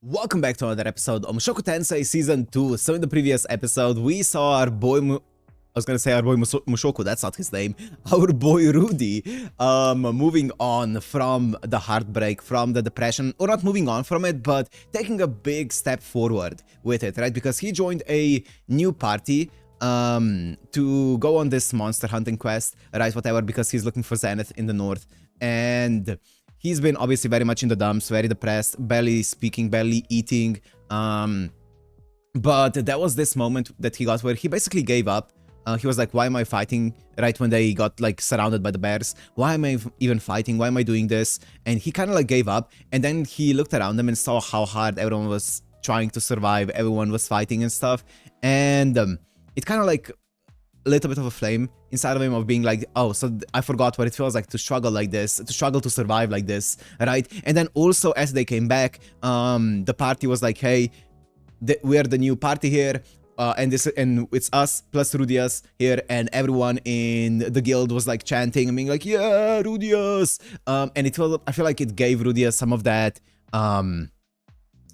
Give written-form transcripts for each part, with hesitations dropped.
Welcome back to another episode of Mushoku Tensei Season 2. So in the previous episode, we saw our boy... I was gonna say our boy Mushoku, that's not his name. Our boy Rudy, moving on from the heartbreak, from the depression, or not moving on from it, but taking a big step forward with it, right? Because he joined a new party to go on this monster hunting quest, right? Whatever, because he's looking for Zenith in the north. And he's been obviously very much in the dumps, very depressed, barely speaking, barely eating. But there was this moment that he got where he basically gave up. He was like, why am I fighting? Right when they got like surrounded by the bears. Why am I even fighting? Why am I doing this? And he kind of like gave up. And then he looked around him and saw how hard everyone was trying to survive. Everyone was fighting and stuff. And it kind of like lit a bit of a flame inside of him of being like, oh, so I forgot what it feels like to struggle like this, to struggle to survive like this, right? And then also as they came back, the party was like, hey, we're the new party here, and it's us plus Rudius here, and everyone in the guild was like chanting and being like, yeah, Rudius, and it felt, I feel like it gave Rudius some of that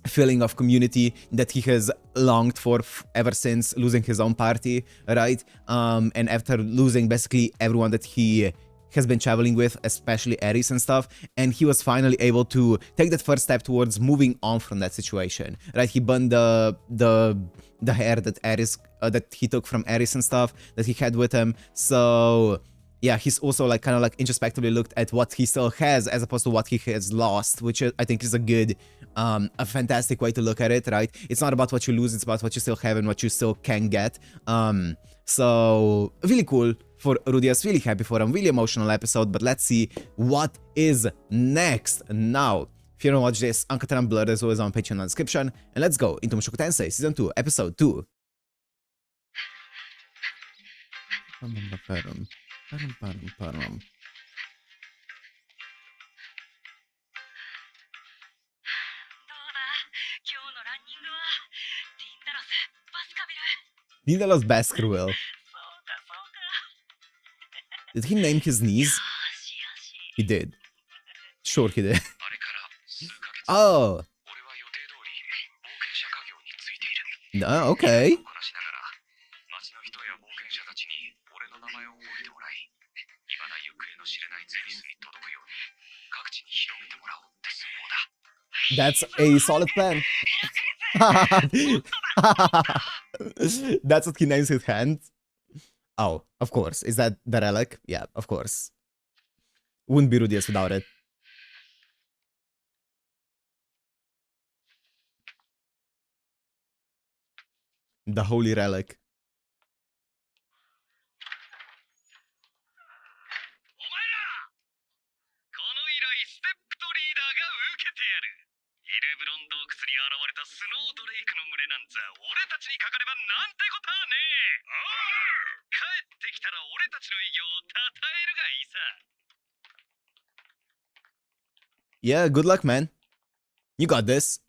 feeling of community that he has longed for ever since losing his own party, right? And after losing basically everyone that he has been traveling with, especially Ares and stuff, and he was finally able to take that first step towards moving on from that situation, right? He burned the hair that Ares that he took from Ares and stuff that he had with him. So yeah, he's also like kind of like introspectively looked at what he still has as opposed to what he has lost, which I think is a good, a fantastic way to look at it, right? It's not about what you lose, it's about what you still have and what you still can get. So really cool for Rudius, really happy for him, really emotional episode, but let's see what is next now. If you don't watch this, Uncut and Blurred is always on Patreon in the description, and let's go into Mushoku Tensei Season 2, Episode 2. Dindalo's Baskerville. Did he name his knees? He did. Sure he did. Oh. No, okay. That's a solid plan. That's what he names his hand. Oh, of course. Is that the relic? Yeah, of course. Wouldn't be Rudius without it. The holy relic. Yeah, good luck, man. You got this.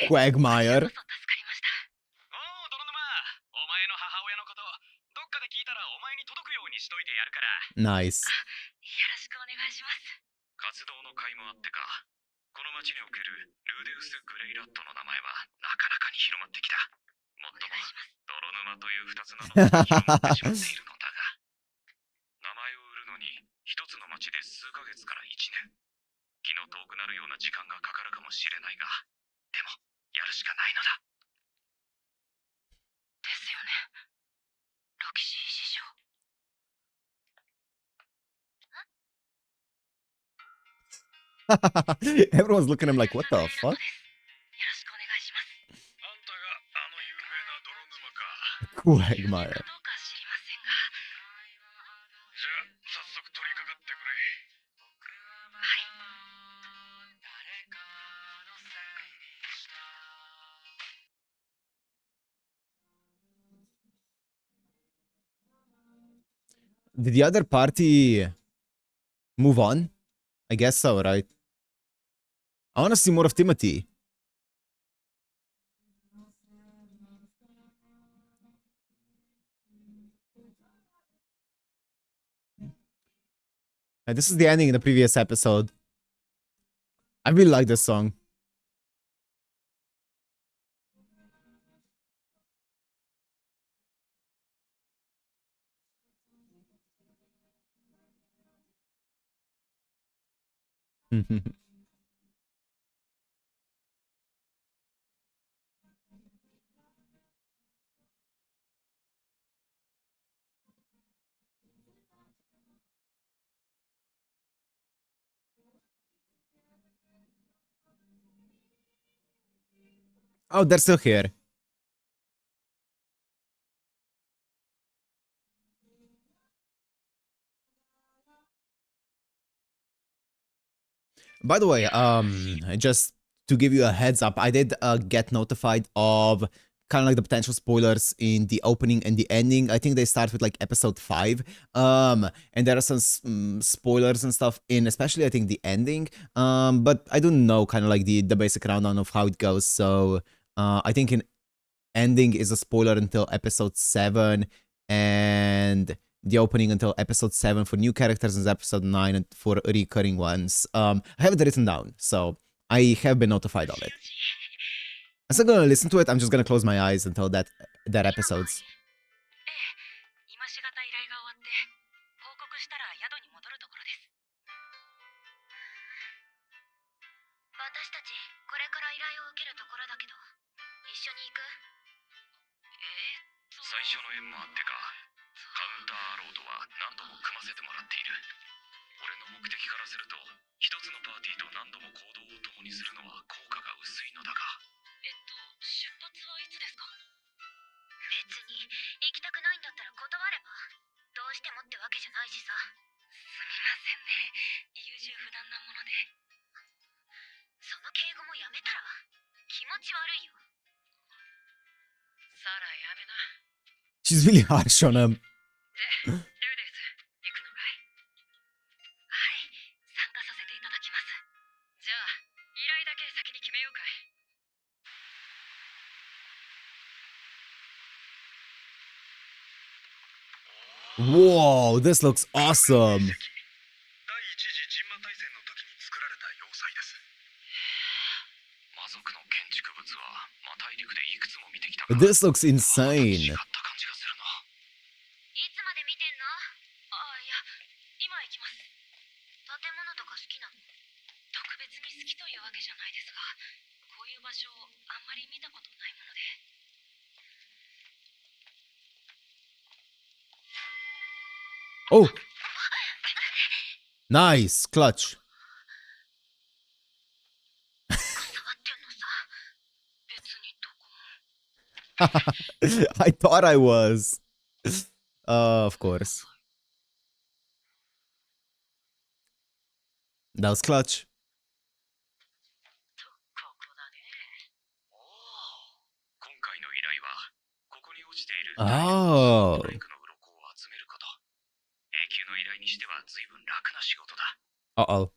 Quagmire. Nice. Everyone's looking at him like, what the fuck? Quagmire. Did the other party move on? I guess so, right? I want to see more of Timothy. This is the ending in the previous episode. I really like this song. Oh, they're still here. By the way, just to give you a heads up, I did get notified of kind of like the potential spoilers in the opening and the ending. I think they start with like episode 5. And there are some spoilers and stuff in, especially I think the ending. But I don't know kind of like the basic rundown of how it goes. So I think in ending is a spoiler until episode 7, and the opening until episode 7 for new characters and episode 9 for recurring ones. I have it written down, so I have been notified of it. I'm still gonna listen to it. I'm just gonna close my eyes until that episodes. 'She's really harsh on him. Whoa, this looks awesome. This looks insane. Oh, nice clutch. I thought I was. Of course. That was clutch. Oh. Uh-oh.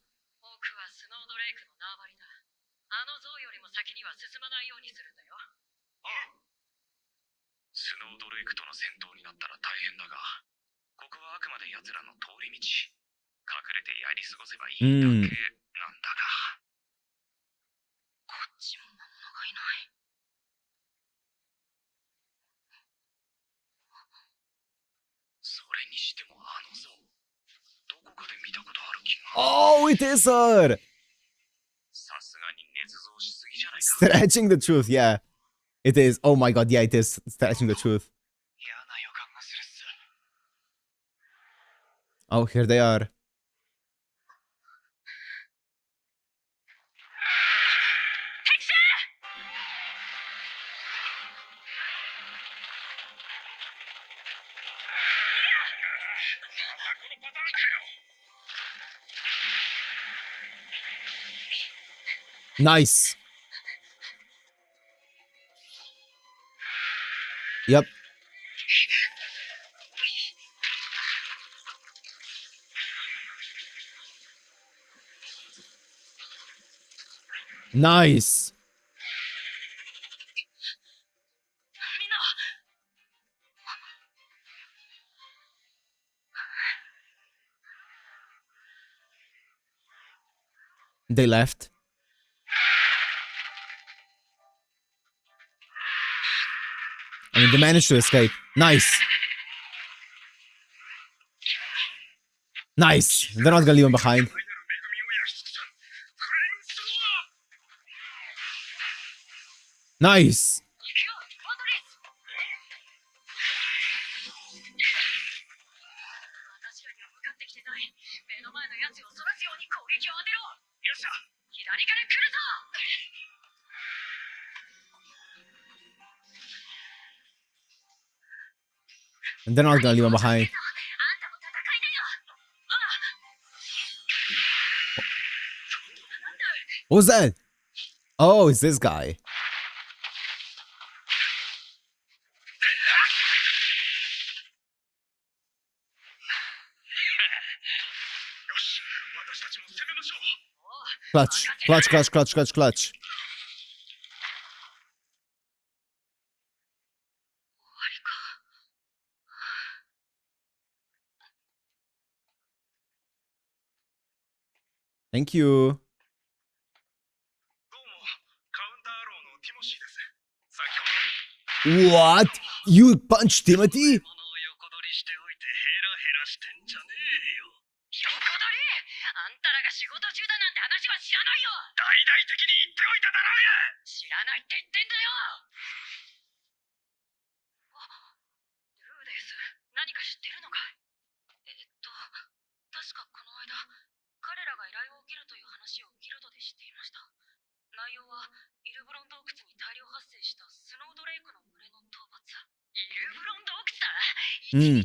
Oh, it is her! Stretching the truth, yeah. It is. Oh my god, yeah, it is stretching the truth. Oh, here they are. Nice. Yep. Nice. They left. I mean, they managed to escape. Nice. Nice. They're not gonna leave him behind. Nice. And they're not gonna leave him behind. What was that? Oh, it's this guy. Clutch, clutch, clutch, clutch, clutch, clutch. Thank you. What? You punched Timothy? Hmm.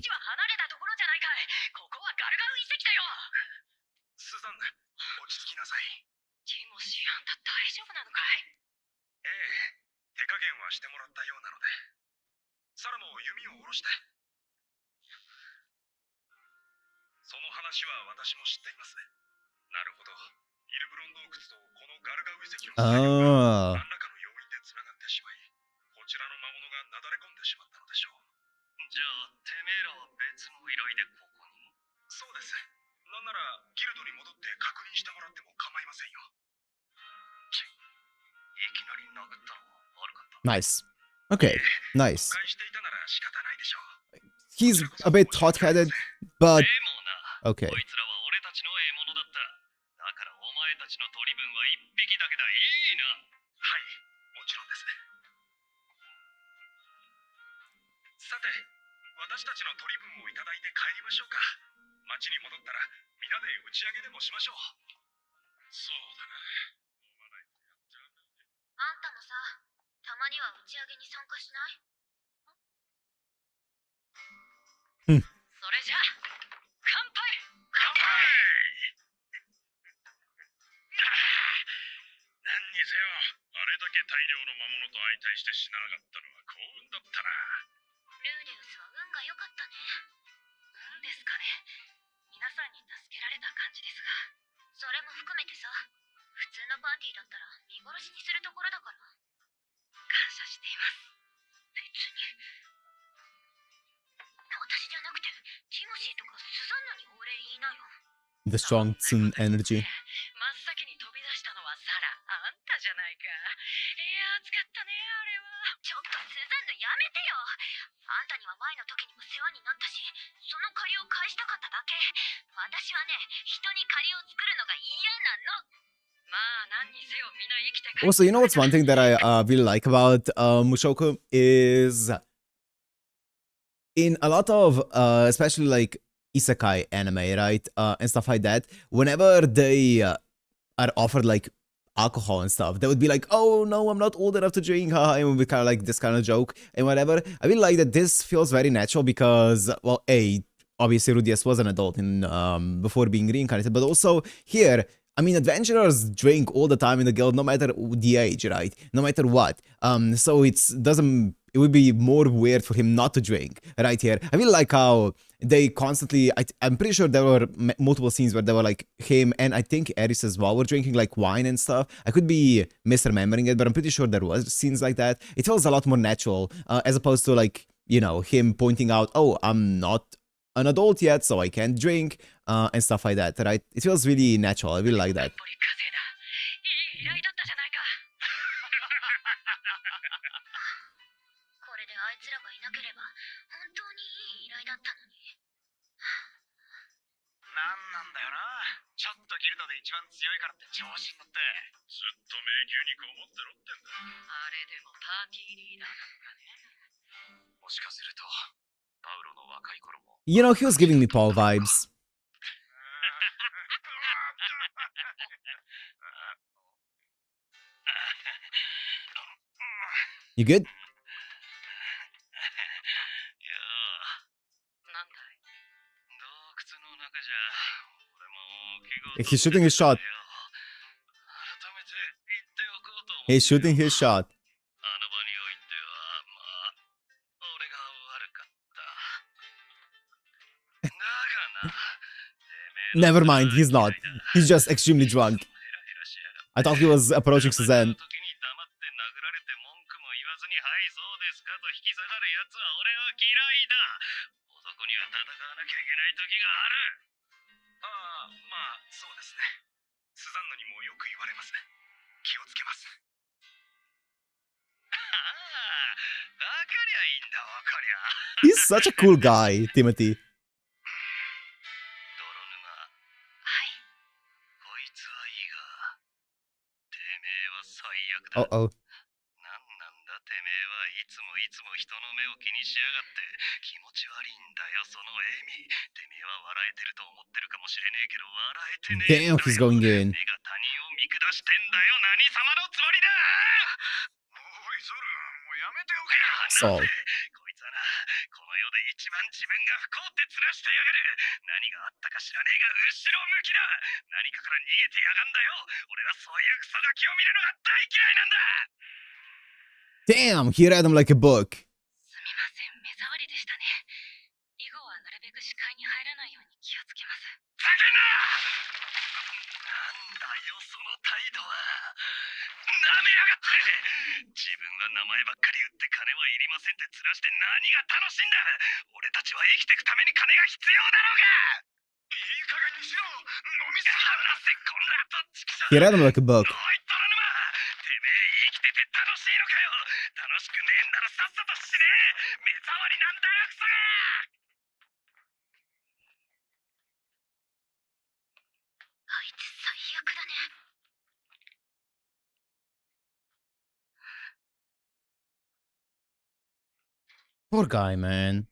Oh. Nice. Okay, nice. He's a bit hot-headed, but okay. Hmm. 'The strong Tsun energy. Also, you know what's one thing that I really like about Mushoku is in a lot of especially like Isekai anime, right? And stuff like that, whenever they are offered like alcohol and stuff, they would be like, oh no, I'm not old enough to drink, and it would be kind of like this kind of joke and whatever. I really like that this feels very natural because, well, obviously Rudy was an adult in before being reincarnated, but also here, I mean, adventurers drink all the time in the guild, no matter the age, right? No matter what. So it would be more weird for him not to drink right here. I really like how they constantly, I'm pretty sure there were multiple scenes where they were like him and I think Eris as well were drinking like wine and stuff. I could be misremembering it, but I'm pretty sure there was scenes like that. It feels a lot more natural as opposed to like, you know, him pointing out, oh, I'm not an adult yet, so I can't drink and stuff like that, right? It feels really natural. I really like that. 一番強いからって調子に乗って。ずっと迷宮にこもってろってんだ。あれでもパーティーリーダーなのかね。もしかすると、パウロの若い頃も。You know, he was giving me Paul vibes. You good? He's shooting his shot. He's shooting his shot. Never mind, he's not. He's just extremely drunk. I thought he was approaching Suzanne. He's such a cool guy, Timothy. Uh-oh. Damn, he's going in. Saul. Damn, he read him like a book. He read him like a book. Poor guy, man.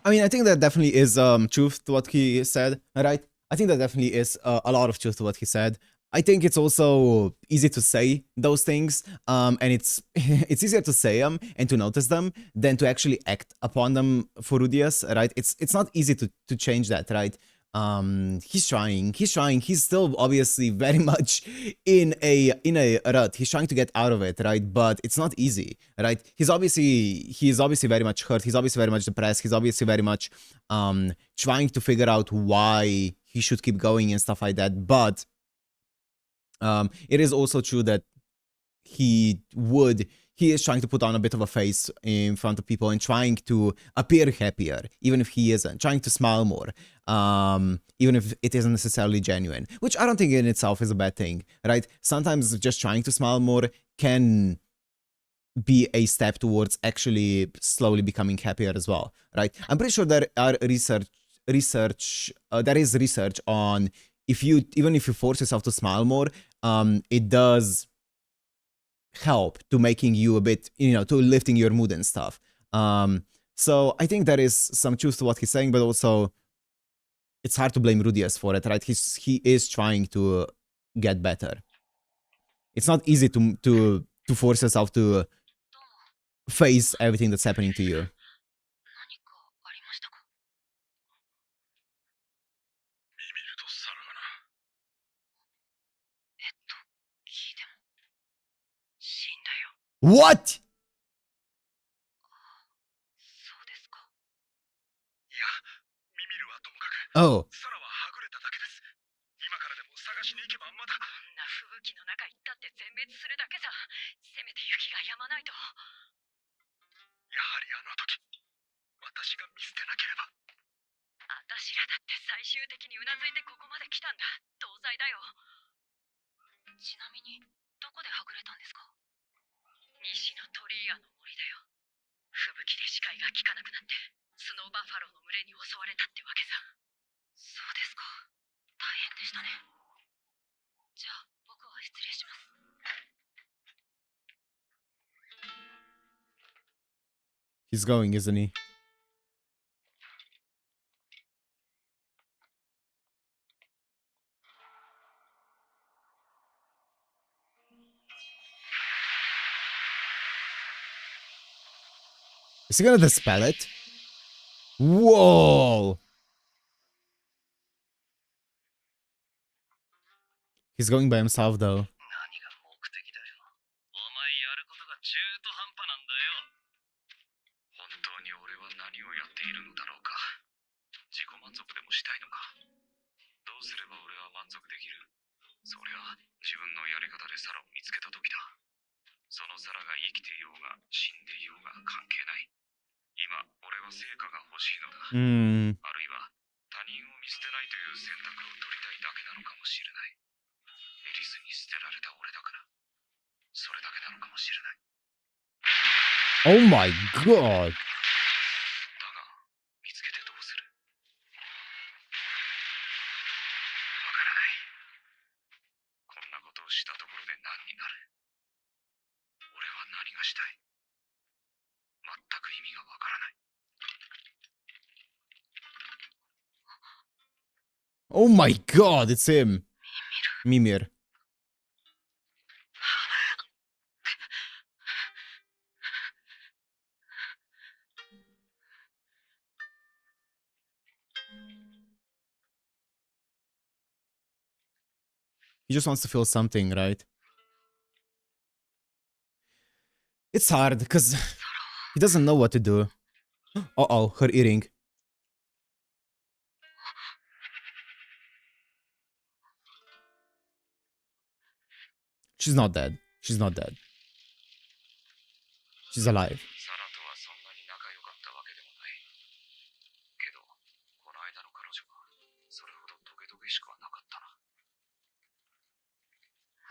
I mean, I think there definitely is truth to what he said, right? I think there definitely is a lot of truth to what he said. I think it's also easy to say those things, and it's it's easier to say them and to notice them than to actually act upon them for Rudius, right? It's not easy to change that, right? He's trying, he's still obviously very much in a rut. He's trying to get out of it, right? But it's not easy, right? He's obviously very much hurt, he's obviously very much depressed, he's obviously very much trying to figure out why he should keep going and stuff like that. But it is also true that he is trying to put on a bit of a face in front of people and trying to appear happier, even if he isn't, trying to smile more, even if it isn't necessarily genuine, which I don't think in itself is a bad thing, right? Sometimes just trying to smile more can be a step towards actually slowly becoming happier as well, right? I'm pretty sure there are there is research on even if you force yourself to smile more, it does help to making you a bit, to lifting your mood and stuff. So I think there is some truth to what he's saying, but also it's hard to blame Rudius for it, right? He is trying to get better. It's not easy to force yourself to face everything that's happening to you. What? Oh. やまないと。やはりあの時、私が見捨てなければ。私らだって最終的にうなずいてここまで来たんだ。同罪だよ。ちなみに、どこではぐれたんですか？西のトリーアの森だよ。吹雪で視界が効かなくなって、スノーバッファローの群れに襲われたってわけさ。そうですか。大変でしたね。じゃあ、僕は失礼します。He's going, isn't he? Is he gonna dispel it? Whoa! He's going by himself though. 何が目的だよ。お前やることが中途半端なんだよ。本当に俺は何をやっているのだろうか。自己満足でもしたいのか。どうすれば俺は満足できる？そりゃ自分のやり方でサラを見つけた時だ。そのサラが生きていようが死んでいようが関係ない。今、俺は成果が欲しいのだ。あるいは他人を見捨てないという選択を取りたいだけなのかもしれない。エリスに捨てられた俺だから、それだけなのかもしれない。Oh my god! だが、見つけてどうする？わからない。こんなことをしたところで何になる？俺は何がしたい？全く意味がわからない。Oh my god, it's him! Mimir. He just wants to feel something, right? It's hard, because he doesn't know what to do. Uh-oh, her earring. She's not dead. She's not dead. She's alive. サラとはそんなに仲良かったわけでもない。けど、この間の彼女はそれほどトゲトゲしくはなかったな。も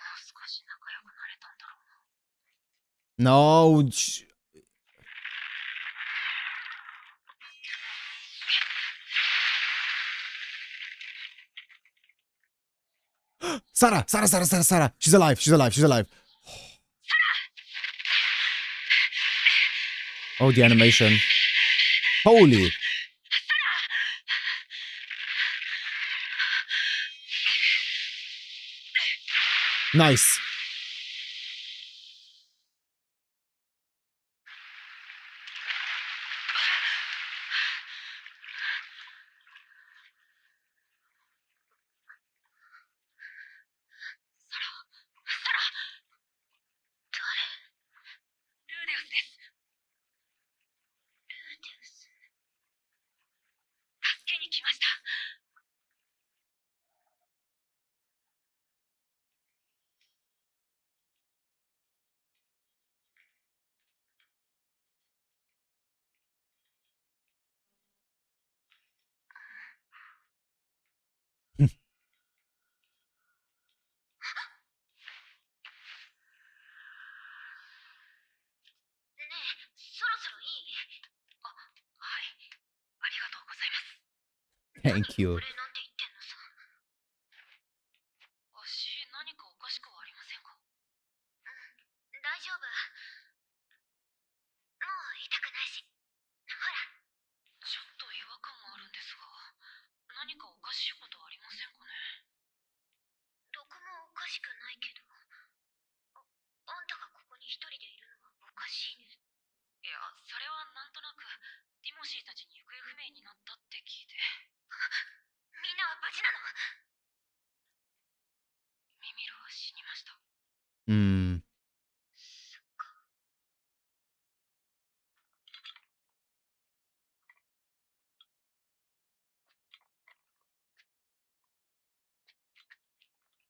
う少し仲良くなれたんだろうな。No. Sara! Sara, Sara, Sara, Sara! She's alive, she's alive, she's alive. Oh, the animation. Holy. Nice. Thank you.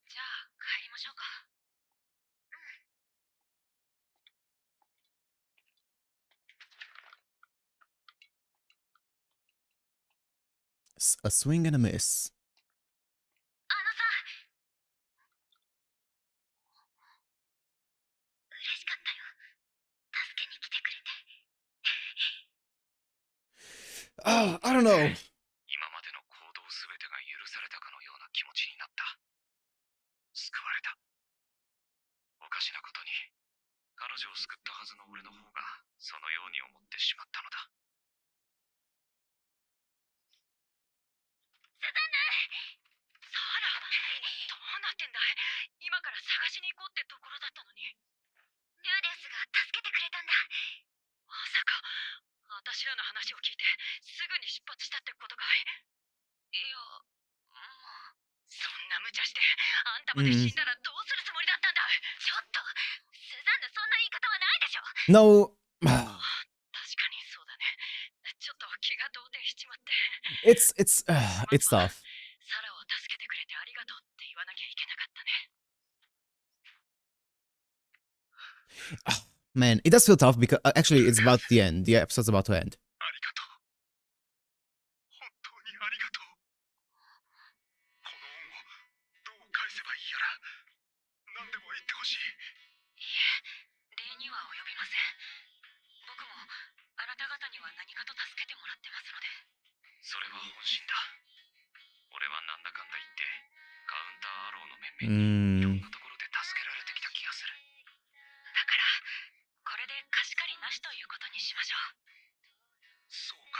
じゃあ帰りましょうか。A swing and a miss. あのさ、嬉しかったよ。助けに来てくれて。I don't know. 今までの行動すべてが許されたかのような気持ちになった。救われた。おかしなことに、彼女を救ったはずの俺の方がそのように思ってしまったのだ。サラ、どうなってんだい？今から探しに行こうってところだったのに。ルーデスが助けてくれたんだ。まさか、私らの話を聞いて、すぐに出発したってことかい？いや、もう、そんな無茶して、あんたまで死んだらどうするつもりだったんだ？ちょっと、スザンヌそんな言い方はないでしょ。No. 確かにそうだね。ちょっと気が動転しちまって。It's tough. サラを助けてくれてありがとうって言わなきゃいけなかったね。Man, it does feel tough because actually it's about the end. The episode's about to end. ありがとう。本当にありがとう。この恩をどう返せばいいやら、何でも言ってほしい。いえ、礼には及びません。僕もあなた方には何かと助けてもらってますので。それは本心だ。俺はなんだかんだ言ってカウンターアローの面々にいろんなところで助けられてきた気がする。だからこれで貸し借りなしということにしましょう。そうか。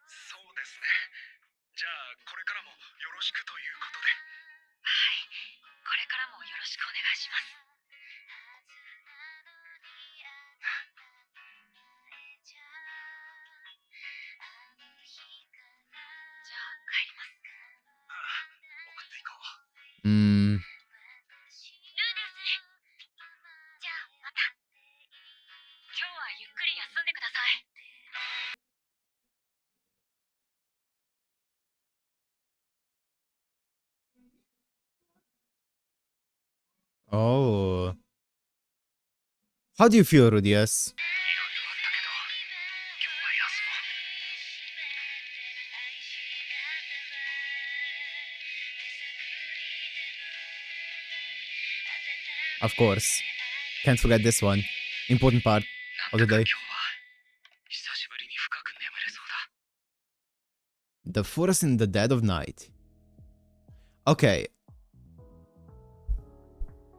そうですね。じゃあこれからもよろしくということで。はい、これからもよろしくお願いします。じゃあ帰ります。ああ、送っていこう。Mm. ルーデス。じゃあまた。今日はゆっくり休んでください。Oh. How do you feel, Rudy? Yes. いろいろあったけど、今日は休もう。Of course. Can't forget this one. Important part な of ん the だか day. 今日は久しぶりに深く眠れそうだ。 The forest in the dead of night. Okay.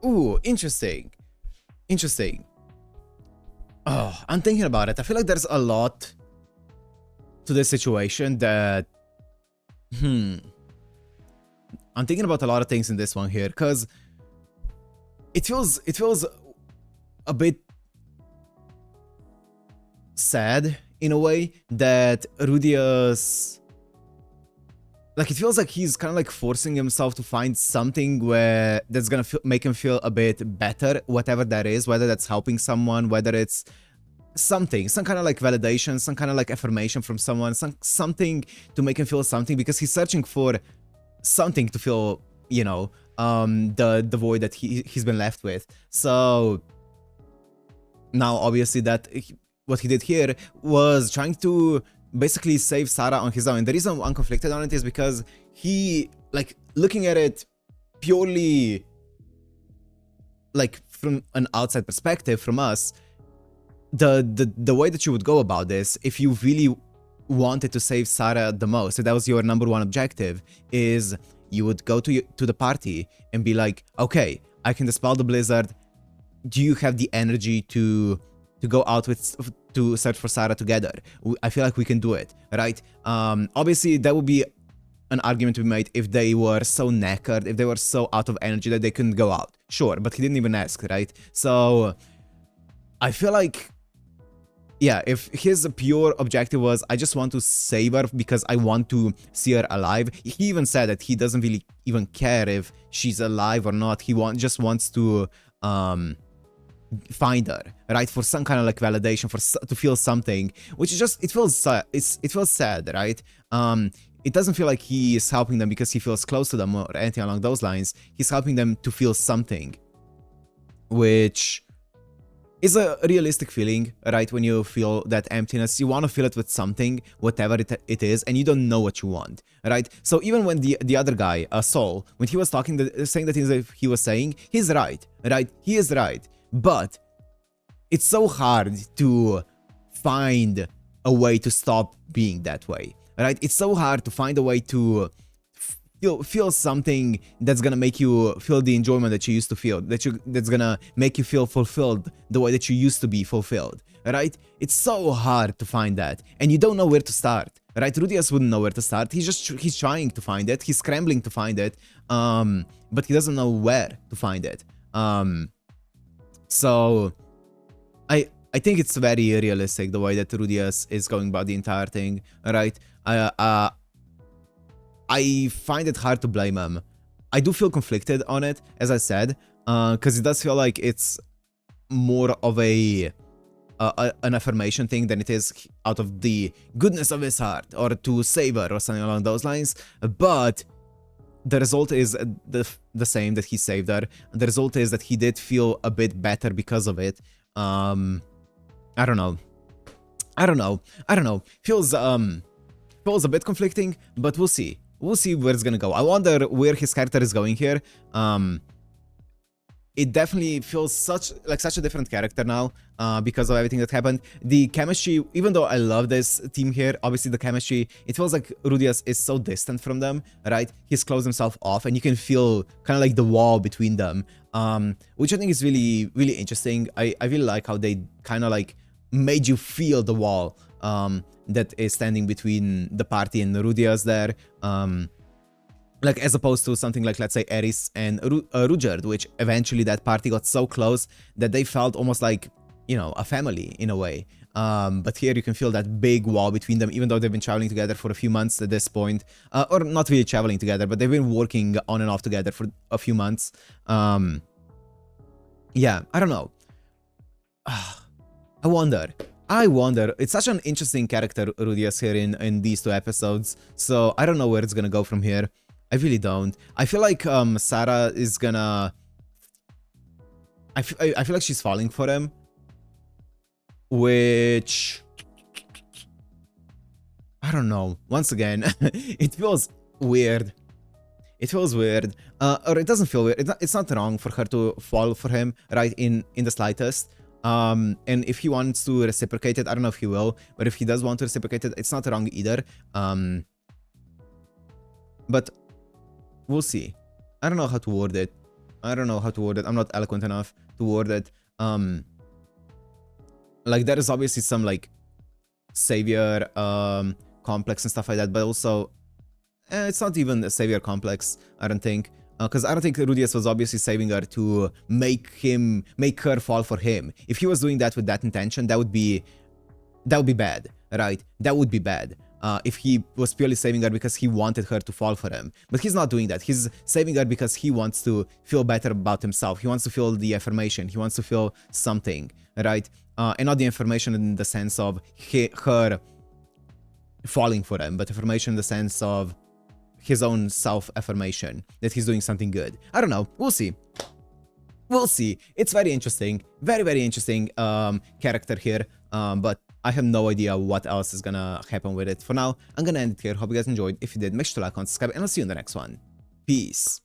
Ooh, interesting. Interesting. Oh, I'm thinking about it. I feel like there's a lot to this situation that... I'm thinking about a lot of things in this one here, because it feels a bit sad in a way that Rudius, like, it feels like he's kind of like forcing himself to find something where that's gonna make him feel a bit better, whatever that is, whether that's helping someone, whether it's something, some kind of like validation, some kind of like affirmation from someone, something to make him feel something, because he's searching for something to fill, you know, the void that he's been left with. So now obviously that what he did here was trying to basically save Sara on his own. And the reason I'm conflicted on it is because he, like, looking at it purely like from an outside perspective from us, the way that you would go about this, if you really wanted to save Sara the most, if that was your number one objective, is you would go to the party and be like, okay, I can dispel the blizzard. Do you have the energy to go out to search for Sara together? I feel like we can do it, right? Obviously, that would be an argument to be made if they were so knackered, if they were so out of energy that they couldn't go out. Sure, but he didn't even ask, right? So I feel like, yeah, if his pure objective was, I just want to save her because I want to see her alive, he even said that he doesn't really even care if she's alive or not. He just wants to find her, right, for some kind of like validation, to feel something, which is just, it feels sad, right? It doesn't feel like he is helping them because he feels close to them or anything along those lines. He's helping them to feel something, which It's a realistic feeling, right? When you feel that emptiness, you want to fill it with something, whatever it is, and you don't know what you want, right? So even when the other guy, Saul, when he was talking, saying the things that he was saying, he's right? He is right. But it's so hard to find a way to stop being that way, right? It's so hard to find a way to feel something that's gonna make you feel the enjoyment that you used to feel, that's gonna make you feel fulfilled the way that you used to be fulfilled, right? It's so hard to find that, and you don't know where to start, right? Rudius wouldn't know where to start. He's trying to find it, he's scrambling to find it, but he doesn't know where to find it. So I think it's very realistic the way that Rudius is going about the entire thing, right? I find it hard to blame him. I do feel conflicted on it, as I said, because it does feel like it's more of an affirmation thing than it is out of the goodness of his heart or to save her or something along those lines. But the result is the same, that he saved her. The result is that he did feel a bit better because of it. I don't know. Feels a bit conflicting, but we'll see. We'll see where it's gonna go. I wonder where his character is going here. It definitely feels such a different character now, because of everything that happened. The chemistry, even though I love this team here, obviously the chemistry, it feels like Rudius is so distant from them, right? He's closed himself off, and you can feel kind of like the wall between them, which I think is really, really interesting. I really like how they kind of like made you feel the wall that is standing between the party and Rudius there. Like, as opposed to something like, let's say, Eris and Rudyard, which eventually that party got so close that they felt almost like, you know, a family in a way. But here you can feel that big wall between them, even though they've been traveling together for a few months at this point. Or not really traveling together, but they've been working on and off together for a few months. Yeah, I don't know. I wonder. It's such an interesting character, Rudius, here in these two episodes. So I don't know where it's gonna go from here. I really don't. I feel like Sara is gonna... I feel like she's falling for him. Which... I don't know. Once again, it feels weird. It feels weird. Or it doesn't feel weird. It's not wrong for her to fall for him, right, in the slightest. And if he wants to reciprocate it, I don't know if he will, but if he does want to reciprocate it, it's not wrong either. But we'll see. I don't know how to word it. I'm not eloquent enough to word it. Like, there is obviously some, like, savior complex and stuff like that, but also it's not even a savior complex, I don't think. Because I don't think Rudius was obviously saving her to make her fall for him. If he was doing that with that intention, that would be bad, right? That would be bad. If he was purely saving her because he wanted her to fall for him. But he's not doing that. He's saving her because he wants to feel better about himself. He wants to feel the affirmation. He wants to feel something, right? And not the affirmation in the sense of her falling for him, but affirmation in the sense of his own self-affirmation, that he's doing something good. I don't know. We'll see. We'll see. It's very interesting. Very, very interesting character here. But I have no idea what else is gonna happen with it. For now, I'm gonna end it here. Hope you guys enjoyed. If you did, make sure to like, comment, subscribe, and I'll see you in the next one. Peace.